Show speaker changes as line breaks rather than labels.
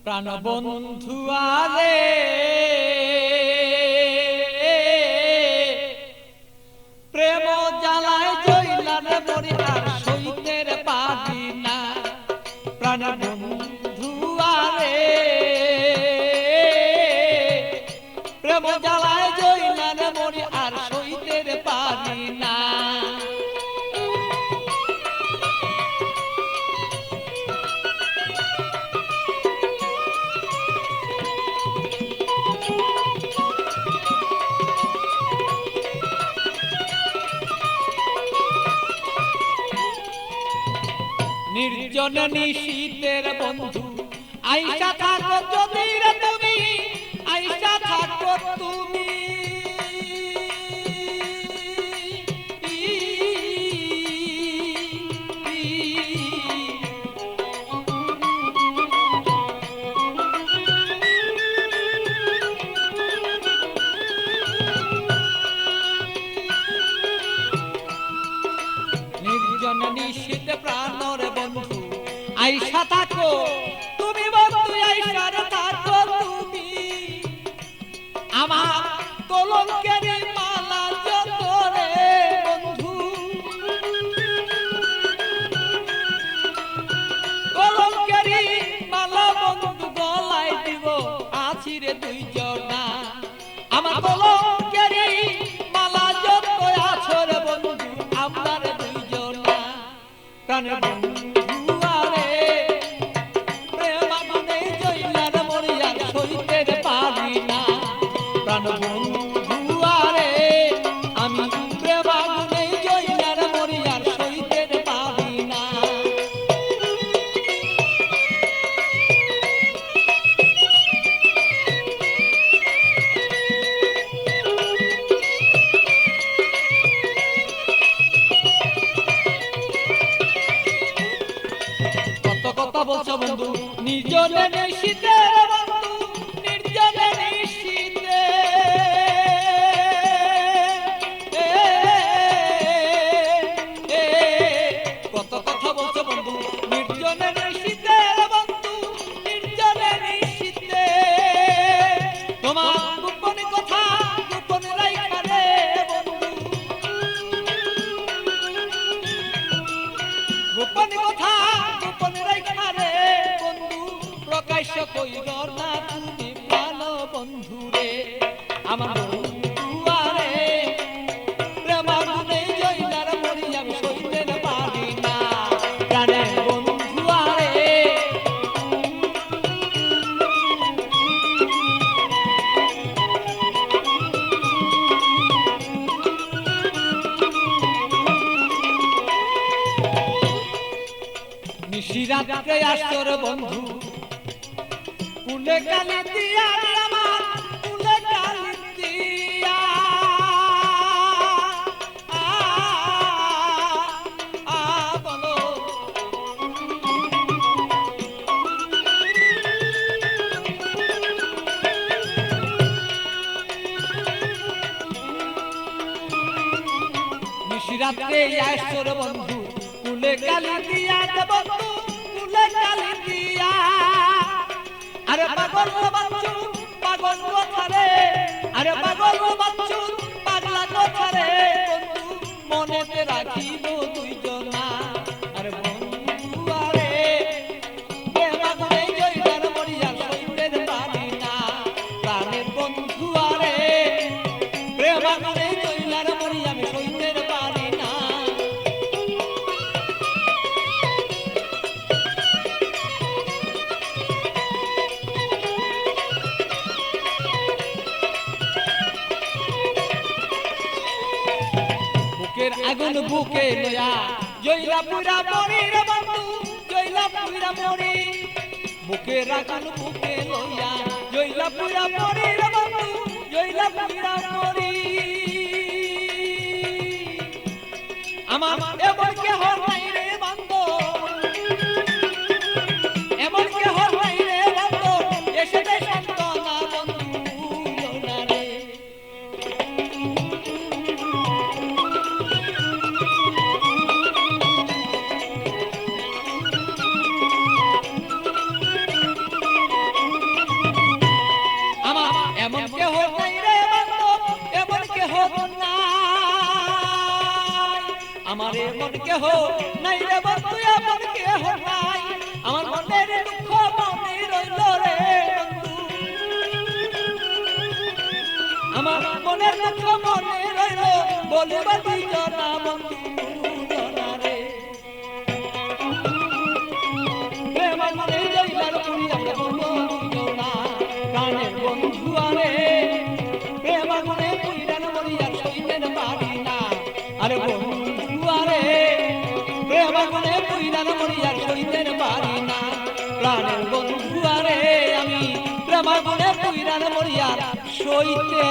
প্রাণবন্ধু আরে প্রেম জ্বালায় জইলারে মরি আর সইতের পারি না। প্রাণবন্ধু আরে প্রেম জ্বালায় জইলারে মরি আর সইতের পারি না। নির্জন নিশীতের বন্ধু আইসা থাকো যদি রে তুমি, আইসা থাকো তুমি। নির্জন নিশীত প্রাণর বন্ধু আইসা থাকো তুমি, বন্ধু আইসা থাকো তুমি। আমার কলঙ্কের মালা যত রে বন্ধু, কলঙ্কের মালা বন্ধু গলায় দিব আছি রে দুইজনা। আমার কলঙ্কের মালা যত আছো রে বন্ধু আমরা রে দুইজনা। প্রাণের বন্ধু প্রাণবন্ধু আরে আমি প্রেমাগুনে জইলার মরি আর সইতে পারি না। কত কথা বলছো বন্ধু নিজনে নিশিতে বন্ধু, নির্জনে নিশিতে কত কথা বলছো বন্ধু নির্জনে নিশিতে বন্ধু, নির্জনে নিশিতে। তোমার গোপন কথা গোপন রাইখা রে বন্ধু, গোপন কথা গোপন রাইখা রে বন্ধু। প্রকাশ্য কইর না তুমি প্রাণ বন্ধু রে। আমার বন্ধু আরে প্রেমাগুনে জইলার মরি আমি সইতে পারি না। প্রাণের বন্ধু আরে নিশিরাত্রে আসর বন্ধু কুলে কালি দিয়া আমার কুলে কালি দিয়া। বলো নিশিরাত্রে আসর বন্ধু কুলে কালি দিয়া বন্ধু, কুলে কালি দিয়া। আরে পাগল বাচ্চু পাগল কথারে, আরে পাগল বাচ্চু পাগলা কথারে বন্ধু মনেতে রাখিব দুইজনা। আরে বন্ধু আরে প্রেমাগুনে জইলার মরি আর সইতে পারি না। প্রাণের বন্ধু আরে প্রেমাগুনে জইলার মরি আমি সইতে পারি না। বুকের আগুন বুকে লয়া জইলা পুরা মরি রে বন্ধু, জইলা পুরা মরি। বুকের আগুন বুকে লয়া জইলা পুরা মরি রে বন্ধু, জইলা পুরা মরি। আমার এমন কেহ নাই রে বন্ধু, এমন কেহ নাই রে বন্ধু এসে দে সান্তনা বন্ধু না রে। আমার মন কেহ নাই রে বন্ধু আমার কেহ নাই আমার মনের দুঃখ মনে রইল রে বন্ধু আমার মনের দুঃখ মনে রইল বলবা তুই জনা বন্ধু জনা রে প্রেম মনে জইলার পুরি আমরা বন্ধু জনা প্রাণের বন্ধু আরে প্রেম মনে পুইরান মরিয়ার সইতেন পারি না আরে বন্ধু আরে প্রেম মনে পুইরান মরিয়ার সইতেন পারি না প্রাণের বন্ধু আরে আমি প্রেম মনে পুইরান মরিয়ার সইতে